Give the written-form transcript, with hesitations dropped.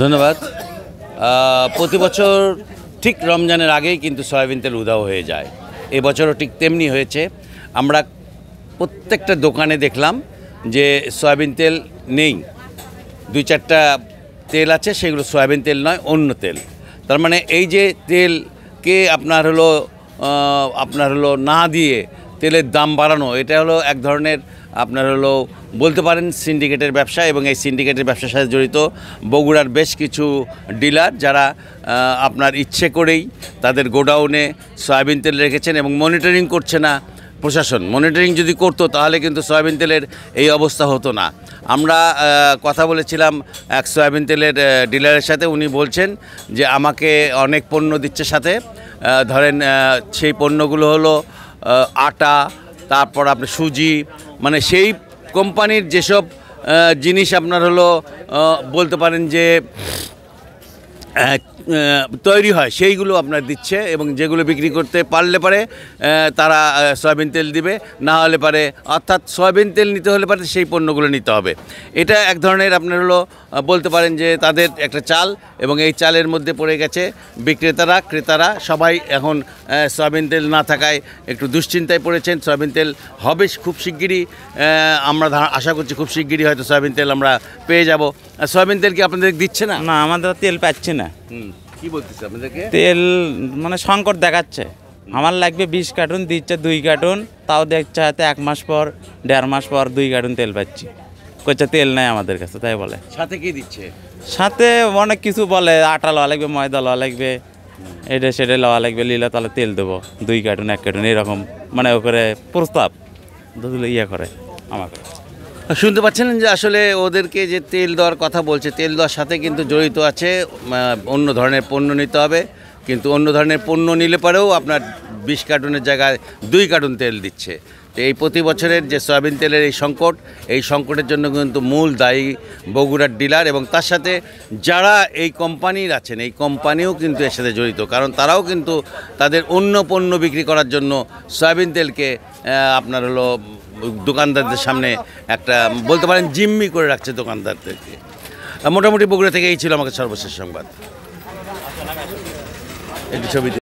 ধন্যবাদ। প্রতি বছর ঠিক রমজানের আগেই কিন্তু সয়াবিন তেল উধাও হয়ে যায়। এবছরও ঠিক তেমনি হয়েছে। আমরা প্রত্যেকটা দোকানে দেখলাম যে সয়াবিন তেল নেই। 2-4টা তেল আছে, সেগুলো সয়াবিন তেল নয়, অন্য তেল। তার মানে এই যে তেলকে আপনার হলো না দিয়ে তেলের দাম বাড়ানো, এটা হলো এক ধরনের আপনার বলতে পারেন সিন্ডিকেটের ব্যবসা। এবং এই সিন্ডিকেটের ব্যবসার সাথে জড়িত বগুড়ার বেশ কিছু ডিলার, যারা আপনার ইচ্ছে করেই তাদের গোডাউনে সয়াবিন তেল রেখেছেন এবং মনিটরিং করছে না প্রশাসন। মনিটরিং যদি করতো তাহলে কিন্তু সয়াবিন তেলের এই অবস্থা হতো না। আমরা কথা বলেছিলাম এক সয়াবিন তেলের ডিলারের সাথে। উনি বলছেন যে আমাকে অনেক পণ্য দিচ্ছে সাথে। ধরেন সেই পণ্যগুলো হলো আটা, তারপর আপনার সুজি, মানে সেই কোম্পানির যেসব জিনিস আপনার বলতে পারেন যে তৈরি হয়, সেইগুলো আপনার দিচ্ছে। এবং যেগুলো বিক্রি করতে পারলে পারে তারা সয়াবিন তেল দিবে, না হলে পারে, অর্থাৎ সয়াবিন তেল নিতে হলে পারে সেই পণ্যগুলো নিতে হবে। এটা এক ধরনের আপনার বলতে পারেন যে তাদের একটা চাল। এবং এই চালের মধ্যে পড়ে গেছে বিক্রেতারা, ক্রেতারা সবাই। এখন সয়াবিন তেল না থাকায় একটু দুশ্চিন্তায় পড়েছেন। সয়াবিন তেল হবে খুব শিগগিরই, আমরা আশা করছি খুব শিগগিরই হয়তো সয়াবিন তেল আমরা পেয়ে যাব। সয়াবিন তেল কি আপনাদের দিচ্ছে না? না, আমাদের তেল পাচ্ছি না। কি বলতেছে আপনাদেরকে? তেল মানে সংকট দেখাচ্ছে। আমার লাগবে 20 কার্টুন, দিচ্ছে 2 কার্টুন, তাও দেখছে হয়তো 1 মাস পর 1.5 মাস পর 2 কার্টুন তেল পাচ্ছি। কইছে তেল নাই আমাদের কাছে, তাই বলে। সাথে কি দিচ্ছে? সাথে অনেক কিছু বলে, আটা লওয়া লাগবে, ময়দা লওয়া লাগবে, এটা সেটা লওয়া লাগবে, লিলা তাহলে তেল দেবো 2 কার্টুন 1 কার্টুন, এরকম মানে ও করে প্রস্তাব দুধুলে করে আমাকে। শুনতে পাচ্ছেন যে আসলে ওদেরকে যে তেল দেওয়ার কথা বলছে, তেল দেওয়ার সাথে কিন্তু জড়িত আছে অন্য ধরনের পণ্য নিতে হবে। কিন্তু অন্য ধরনের পণ্য নিলে পরেও আপনার 20 কার্টুনের জায়গায় 2 কার্টুন তেল দিচ্ছে। তো এই প্রতি বছরের যে সয়াবিন তেলের এই সংকটের জন্য কিন্তু মূল দায়ী বগুড়ার ডিলার। এবং তার সাথে যারা এই কোম্পানির আছেন, এই কোম্পানিও কিন্তু এর সাথে জড়িত। কারণ তারাও কিন্তু তাদের অন্য পণ্য বিক্রি করার জন্য সয়াবিন তেলকে আপনার দোকানদারদের সামনে একটা বলতে পারেন জিম্মি করে রাখছে দোকানদারদেরকে। মোটামুটি বগুড়া থেকে এই ছিল আমাকে সর্বশেষ সংবাদ। একটি ছবি।